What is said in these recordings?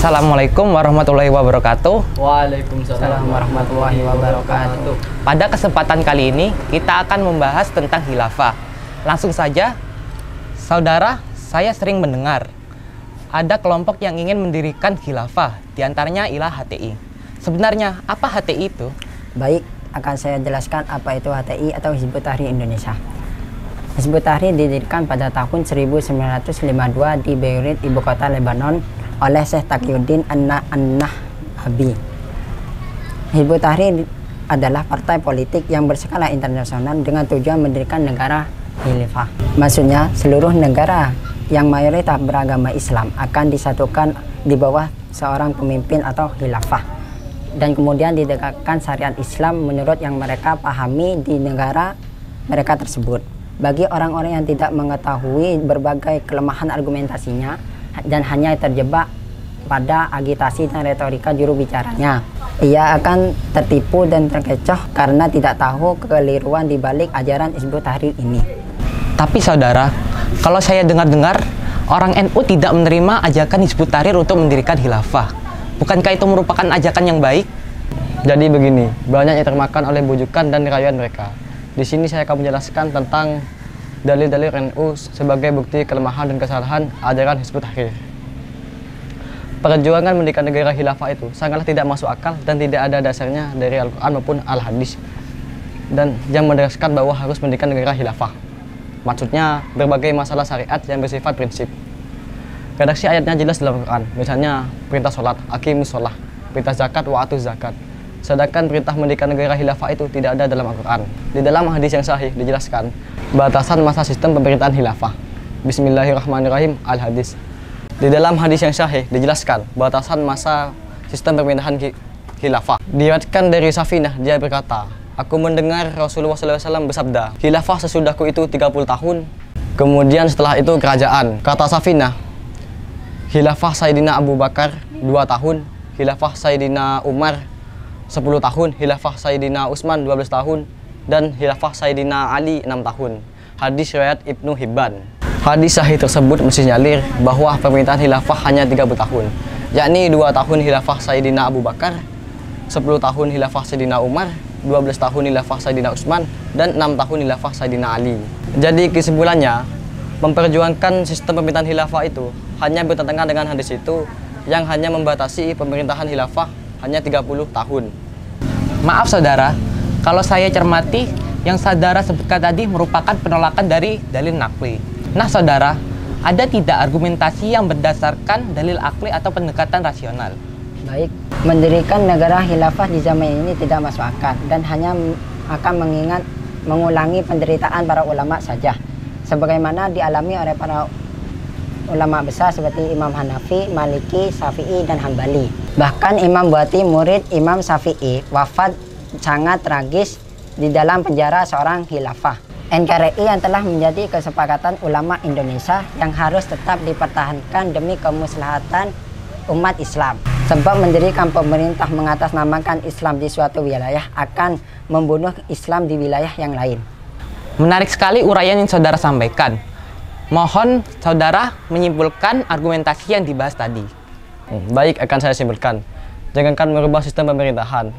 Assalamualaikum warahmatullahi wabarakatuh. Waalaikumsalam warahmatullahi wabarakatuh. Pada kesempatan kali ini kita akan membahas tentang khilafah. Langsung saja, saudara, saya sering mendengar ada kelompok yang ingin mendirikan khilafah, diantaranya ialah HTI. Sebenarnya apa HTI itu? Baik, akan saya jelaskan apa itu HTI atau Hizbut Tahrir Indonesia. Hizbut Tahrir didirikan pada tahun 1952 di Beirut, ibu kota Lebanon, oleh Syekh Taqiyuddin An-Nahbi. Hizbut Tahrir adalah partai politik yang berskala internasional dengan tujuan mendirikan negara khilafah. Maksudnya, seluruh negara yang mayoritas beragama Islam akan disatukan di bawah seorang pemimpin atau khilafah, dan kemudian ditegakkan syariat Islam menurut yang mereka pahami di negara mereka tersebut. Bagi orang-orang yang tidak mengetahui berbagai kelemahan argumentasinya dan hanya terjebak pada agitasi dan retorika juru bicaranya, ia akan tertipu dan terkecoh karena tidak tahu kekeliruan di balik ajaran Hizbut Tahrir ini. Tapi saudara, kalau saya dengar-dengar orang NU tidak menerima ajakan Hizbut Tahrir untuk mendirikan khilafah. Bukankah itu merupakan ajakan yang baik? Jadi begini, banyak yang termakan oleh bujukan dan rayuan mereka. Di sini saya akan menjelaskan tentang dalil-dalil NU sebagai bukti kelemahan dan kesalahan ajaran Hizbut Tahrir. Perjuangan mendirikan negara khilafah itu sangatlah tidak masuk akal dan tidak ada dasarnya dari Al-Quran maupun Al-Hadis, dan yang menegaskan bahwa harus mendirikan negara khilafah. Maksudnya berbagai masalah syariat yang bersifat prinsip. Redaksi ayatnya jelas dalam Al-Quran, misalnya perintah sholat, aqimus sholah, perintah zakat, wa atuz zakat. Sedangkan perintah mendirikan negara khilafah itu tidak ada dalam Al-Quran. Di dalam hadis yang sahih dijelaskan batasan masa sistem pemerintahan khilafah. Bismillahirrahmanirrahim, Al-Hadis. Di dalam hadis yang sahih dijelaskan batasan masa sistem pemerintahan khilafah. Diriwayatkan dari Safinah, dia berkata, aku mendengar Rasulullah SAW bersabda, khilafah sesudahku itu 30 tahun, kemudian setelah itu kerajaan. Kata Safinah, khilafah Sayyidina Abu Bakar 2 tahun, khilafah Sayyidina Umar 10 tahun, khilafah Sayyidina Utsman 12 tahun, dan khilafah Sayyidina Ali 6 tahun. Hadis riwayat Ibnu Hibban. Hadis sahih tersebut mensinyalir bahwa pemerintahan khilafah hanya 30 tahun, yakni 2 tahun khilafah Sayyidina Abu Bakar, 10 tahun khilafah Sayyidina Umar, 12 tahun khilafah Sayyidina Utsman, dan 6 tahun khilafah Sayyidina Ali. Jadi kesimpulannya, memperjuangkan sistem pemerintahan khilafah itu hanya bertentangan dengan hadis itu yang hanya membatasi pemerintahan khilafah hanya 30 tahun. Maaf saudara, kalau saya cermati, yang saudara sebutkan tadi merupakan penolakan dari dalil nakli. Nah saudara, ada tidak argumentasi yang berdasarkan dalil akli atau pendekatan rasional? Baik, mendirikan negara khilafah di zaman ini tidak masuk akal dan hanya akan mengulangi penderitaan para ulama saja, sebagaimana dialami oleh para ulama besar seperti Imam Hanafi, Maliki, Syafi'i, dan Hambali. Bahkan Imam Buati, murid Imam Syafi'i, wafat sangat tragis di dalam penjara seorang khilafah. NKRI yang telah menjadi kesepakatan ulama Indonesia yang harus tetap dipertahankan demi kemaslahatan umat Islam. Sebab mendirikan pemerintah mengatasnamakan Islam di suatu wilayah akan membunuh Islam di wilayah yang lain. Menarik sekali uraian yang saudara sampaikan. Mohon saudara menyimpulkan argumentasi yang dibahas tadi. Baik, akan saya simpulkan. Jangankan merubah sistem pemerintahan,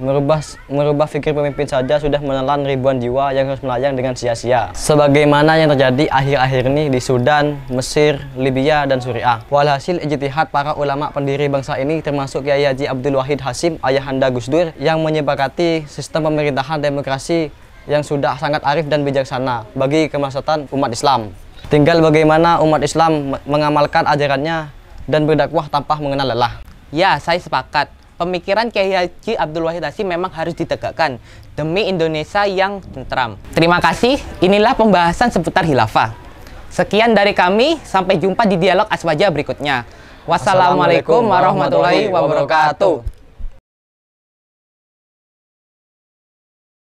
merubah pikir pemimpin saja sudah menelan ribuan jiwa yang harus melayang dengan sia-sia. Sebagaimana yang terjadi akhir-akhir ini di Sudan, Mesir, Libya, dan Suriah. Walhasil ijtihad para ulama pendiri bangsa ini termasuk Kiai Haji Abdul Wahid Hasyim, ayahanda Gus Dur, yang menyepakati sistem pemerintahan demokrasi yang sudah sangat arif dan bijaksana bagi kemaslahatan umat Islam. Tinggal bagaimana umat Islam mengamalkan ajarannya dan berdakwah tanpa mengenal lelah. Ya, saya sepakat. Pemikiran Kiai Haji Abdul Wahid Hasyim memang harus ditegakkan demi Indonesia yang tentram. Terima kasih, inilah pembahasan seputar khilafah. Sekian dari kami, sampai jumpa di dialog Aswaja berikutnya. Wassalamualaikum warahmatullahi wabarakatuh.